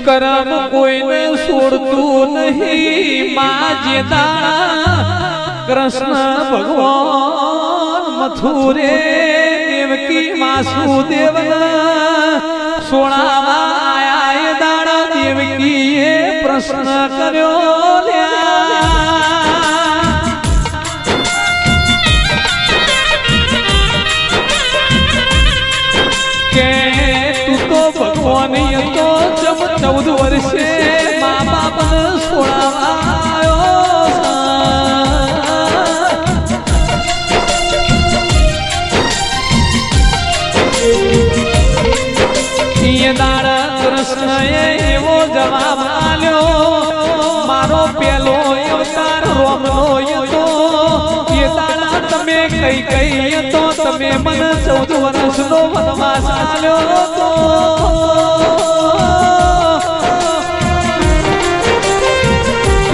કરમ કોઈને છોડતું નહીં માજે દાણા કૃષ્ણ ભગવાન મથુરે દેવકી વાસુદેવના સોણામાં આયા એ દાણા દેવકીએ પ્રશ્ન કર્યો કે તું તો ભગવાન હતો જબ 14 વર્ષે મા બાપને સોણામાં એવો જવાબ આલ્યો મારો પેલો અવતાર રોમનો હતો એ દાડા તમે કઈ કઈ તો તમે મને 14 વર્ષનો વનવાસ આલ્યો હતો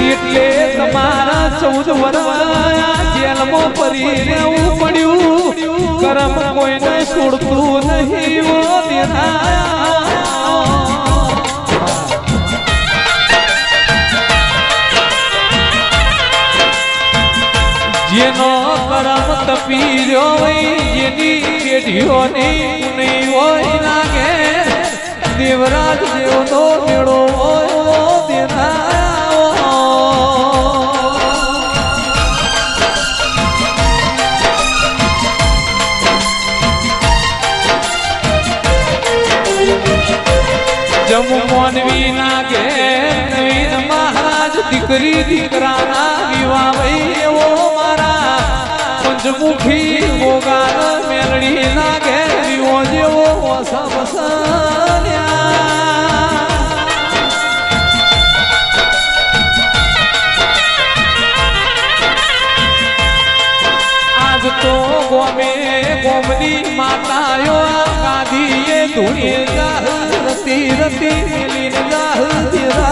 એટલે તમારા 14 વર્ષ જેલમાં પડી રહેવું પડ્યું કરમ કોઈને છોડતું નહીં ઓ દેના જેનો કરમ તપી રહ્યો હોય જેની પેઢીઓની નહીં હોય લાગે દેવરાજ જેવનો મેળો હોય તેના જમુ મોનવી નાગે નવીન મહારાજ દીકરી દીકરાના વિવાહ ભાઈ એવો પંચમુખી મોગાન મેલડી ના ઘેરીઓ જેવો વસા વસાલ્યા આજ તો ગોમે ગોમની માતાઓ ગાદીએ ધૂણીએ જાહ રતી રતી મેલીને જાહ દેરા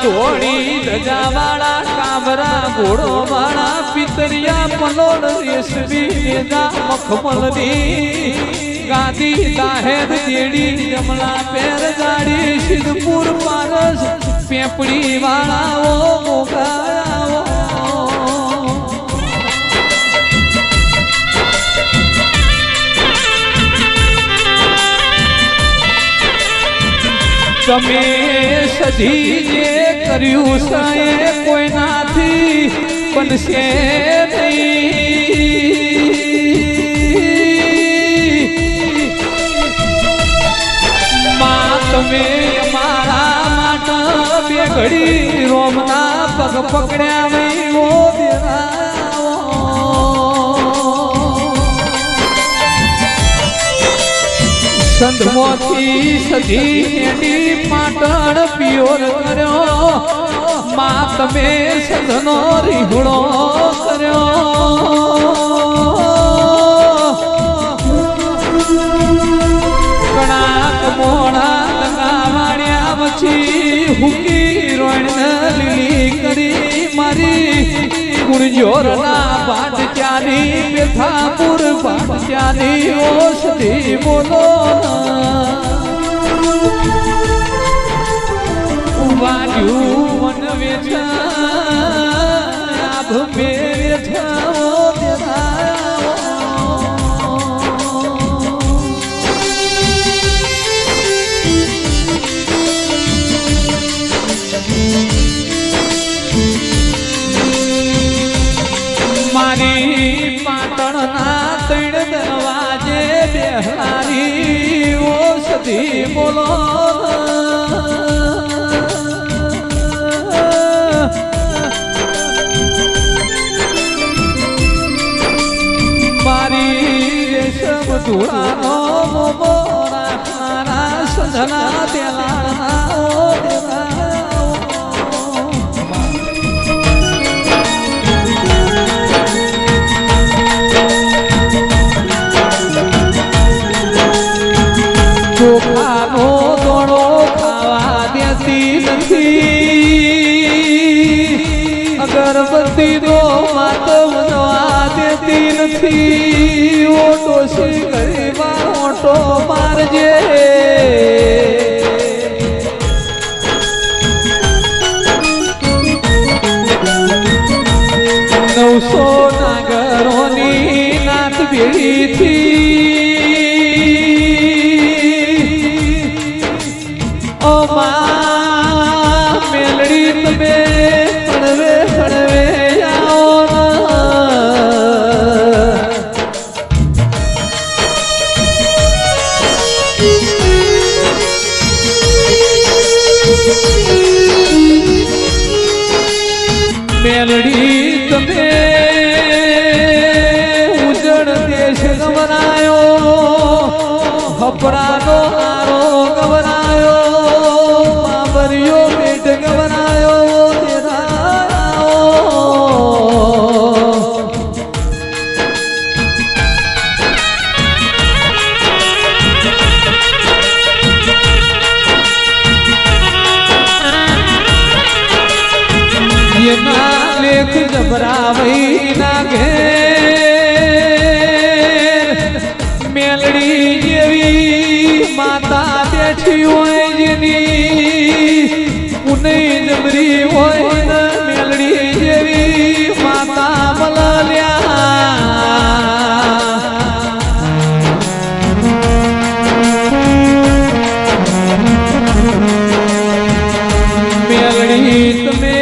ધોળી ધજાવાળા કાબરા ઘોડો વાળા પિતરિયા પલોડ રેશમી નેજા મખમલની ગાદી દાહેર દેડી જમલા પેર જાડી સિદ્ધપુર પારસ પેપડી વાળાઓ મોગાયાઓ તમે સધી જે કર્યું છે કોઈ નાથી બનશે નહીં માં તમે મારા માટે બે ઘડી રોમના પગ પકડ્યા નહીં ઓ દેરા સંધમોથી સધી એની પાટણ પિયોર કર્યો માં તમે સંધનો રીહણો કર્યો કણાક મોડા લગાવાડ્યા પછી હુકી રોણ લીલી કરી મારી ગુણજોરના પાટ ચાલી બેથાપુર પાટ ચાલી ઓષધી બોલો વાગ્યું વન વેચા ભમે વેચાઓ મારી પાટણના 3 દરવાજે બેહારી ઓષધી બોલો મારી રેશમ ધૂળાનો મોરા મારા સંધના દેલાના ચોખાનો દોણો ખાવા દેતી નથી અગરબત્તી નો મારા વાત મનવા દેતી નથી ઓ ડોશી ગરીબા ઓટો મારજે નવસો નાગરોની નાથ ભેળીથી ઓ મા મેલડી તમે હણવે હણવે આવો મેલડી તમે ઉજળ દેશ ગવરાયો હપરાનો આરો ગવરાયો બાબરિયો પેટ ગવરાયો એના લેખ જબરાવઈ ના ઘેર મેલડી જેવી માતા બેઠી હોય જેની પુનઈ જબરી હોય ને મેલડી જેવી માતા મલલ્યા મેલડી તમે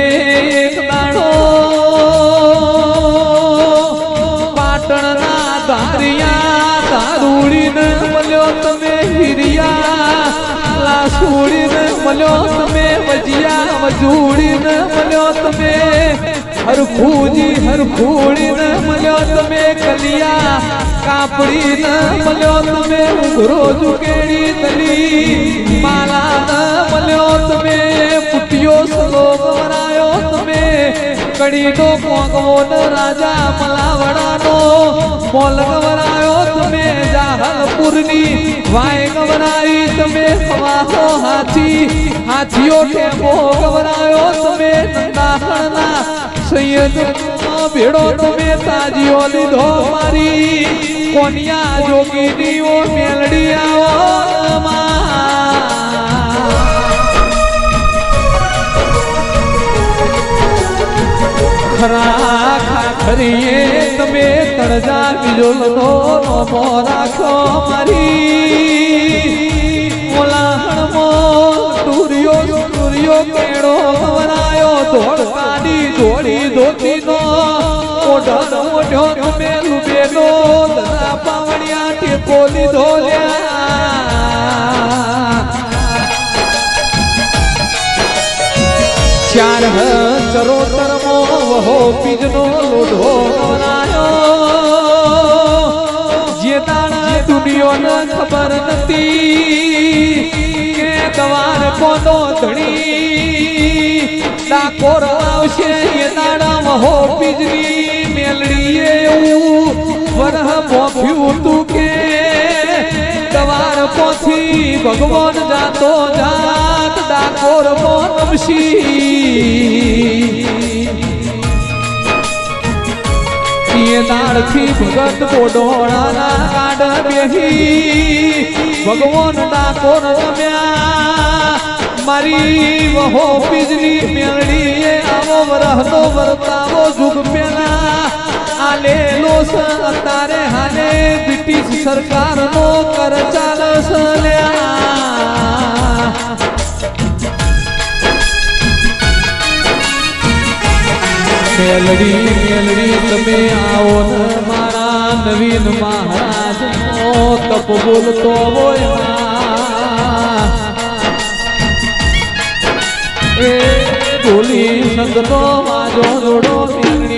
છોડીને મળ્યો તમે વજિયા મજૂડીને મળ્યો તમે હરખુજી હરખુડીને મળ્યો તમે કલિયા કાપડીને મળ્યો તમે ઉઘરો ઝુકેડી તલી માલાને મળ્યો તમે પુટિયો સલો ગવરાયો તમે કડીનો કોંગવો ને રાજા મલાવડાનો મોલ ગવરાયો તમે જાહલપુરની વાય ગવરાઈ તમે હવાસો હાથીઓ ટેપો ગવરાયો તમે નંદાહણના સૈયદ ભેડો તમે તાજીઓ લીધો મારી કોનિયા જોગીનીઓ મેલડી આવો ખરા ખાખરીએ તમે તળજા બીજોલનો નોમો રાખો મારી ઓલાહણમો ટુરિયો કેળો વરાયો ધોળ કાઢી ધોળી ધોતીનો ઓઢણ ઓઢ્યો તમે લુબેનો ધરા પાવડિયા ટેકો લીધો ચાર ચરોતરમો વહો પીજનો લોઢો ગવરાયો જે દાણા દુનિયોને ખબર નથી કે દવાર કોનો ધણી ડાકોર આવશે એ દાડા વહો પીજની મેલડીએ એવું વરહ મોફ્યું તું કે દવાર પોથી ભગવાન જાતો જાત ડાકોર નમશી દાળથી ભગત બોડોળાના કાઢ બેહી ભગવાન ડાકોર રમ્યા મારી વહો પીજની મેળડીએ આવો વરહનો વર્તાવો જુગ પેલા આલેલો અત્યારે હાલે બ્રિટિશ સરકારનો કર ચાલસ મેલડી તમે આવો ને મારા નવીન મહારાજ નો તપ બોલતો હોય એ ઢોલી સંગનો વાજો જોડો મેલડી